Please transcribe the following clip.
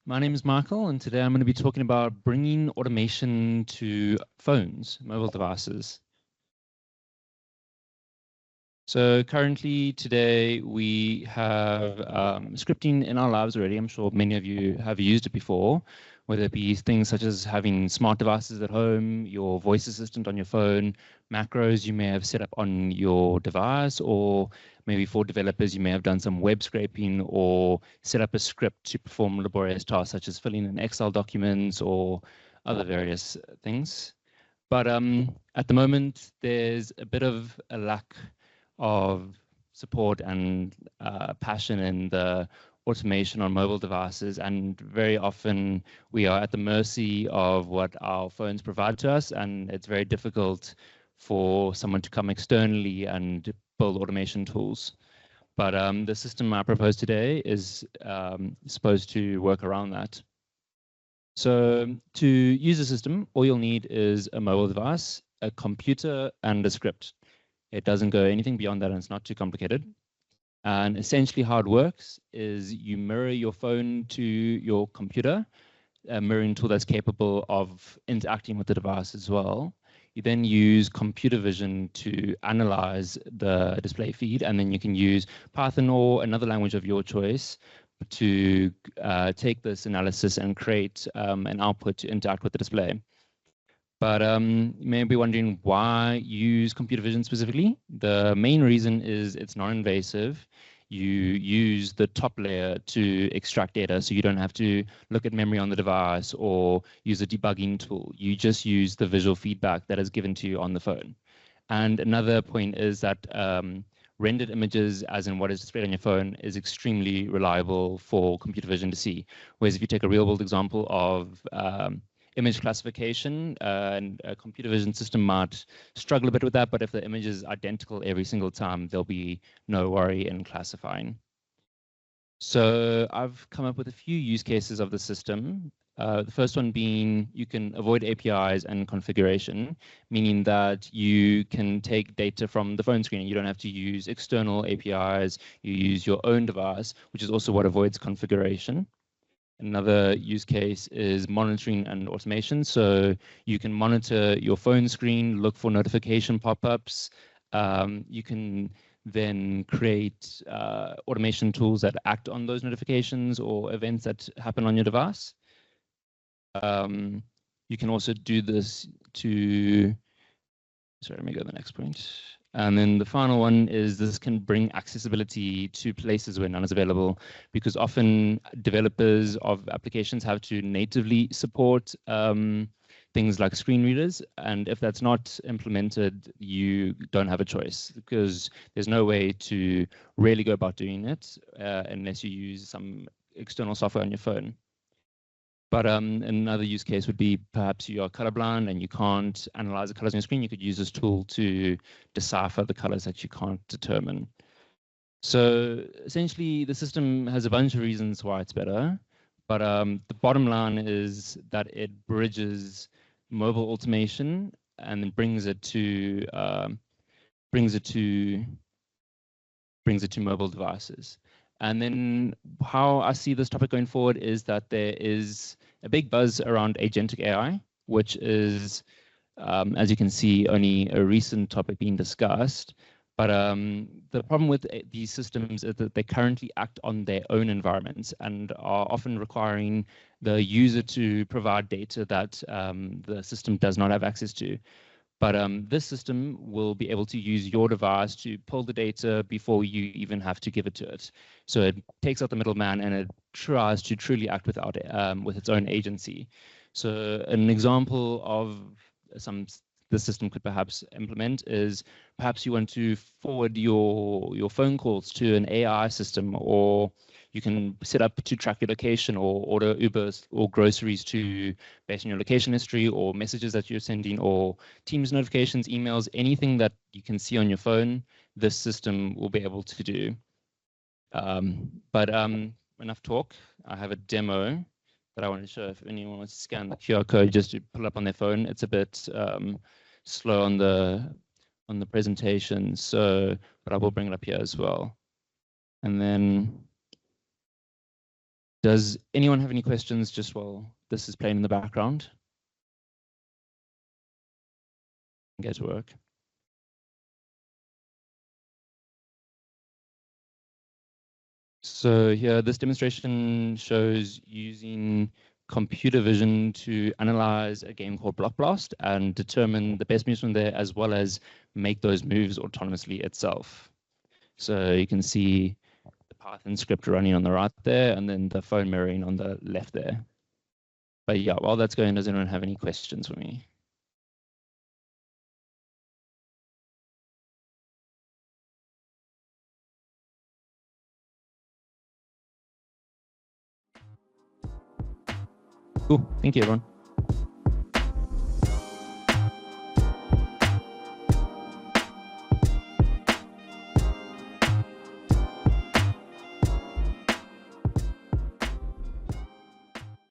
My name is Michael, and today I'm going to be talking about bringing automation to phones, mobile devices. So currently today we have scripting in our lives already. I'm sure many of you have used it before, whether it be things such as having smart devices at home, your voice assistant on your phone, macros you may have set up on your device, or maybe for developers you may have done some web scraping or set up a script to perform laborious tasks such as filling in Excel documents or other various things. But at the moment, there's a bit of a lack of support and passion in the automation on mobile devices, and very often we are at the mercy of what our phones provide to us, and it's very difficult for someone to come externally and build automation tools. But the system I propose today is supposed to work around that. So to use the system, all you'll need is a mobile device, a computer, and a script. It doesn't go anything beyond that, and it's not too complicated. And essentially how it works is you mirror your phone to your computer, a mirroring tool that's capable of interacting with the device as well. You then use computer vision to analyze the display feed, and then you can use Python or another language of your choice to take this analysis and create an output to interact with the display. But you may be wondering why use computer vision specifically. The main reason is it's non-invasive. You use the top layer to extract data, so you don't have to look at memory on the device or use a debugging tool. You just use the visual feedback that is given to you on the phone. And another point is that rendered images, as in what is displayed on your phone, is extremely reliable for computer vision to see. Whereas if you take a real-world example of image classification, and a computer vision system might struggle a bit with that, but if the image is identical every single time, there'll be no worry in classifying. So I've come up with a few use cases of the system. The first one being you can avoid APIs and configuration, meaning that you can take data from the phone screen and you don't have to use external APIs. You use your own device, which is also what avoids configuration. Another use case is monitoring and automation. So you can monitor your phone screen, look for notification pop-ups. You can then create automation tools that act on those notifications or events that happen on your device. You can also do this to, sorry, let me go to the next point. And then the final one is this can bring accessibility to places where none is available, because often developers of applications have to natively support things like screen readers. And if that's not implemented, you don't have a choice, because there's no way to really go about doing it unless you use some external software on your phone. But another use case would be perhaps you are colorblind and you can't analyze the colors on your screen. You could use this tool to decipher the colors that you can't determine. So essentially, the system has a bunch of reasons why it's better. But the bottom line is that it bridges mobile automation and then brings it to mobile devices. And then how I see this topic going forward is that there is a big buzz around agentic AI, which is, as you can see, only a recent topic being discussed. But the problem with these systems is that they currently act on their own environments and are often requiring the user to provide data that the system does not have access to. But this system will be able to use your device to pull the data before you even have to give it to it. So it takes out the middleman and it tries to truly act without with its own agency. So an example of the system could perhaps implement is perhaps you want to forward your phone calls to an AI system, or you can set up to track your location or order Ubers or groceries to based on your location history or messages that you're sending or Teams notifications, emails, anything that you can see on your phone, this system will be able to do. But enough talk. I have a demo that I want to show if anyone wants to scan the QR code just to pull up on their phone. It's a bit slow on the presentation, so but I will bring it up here as well. And then Does anyone have any questions just while this is playing in the background? Get to work. So here, this demonstration shows using computer vision to analyze a game called Block Blast and determine the best moves from there, as well as make those moves autonomously itself. So you can see the Python script running on the right there, and then the phone mirroring on the left there. But yeah, while that's going, does anyone have any questions for me? Cool. Thank you, everyone.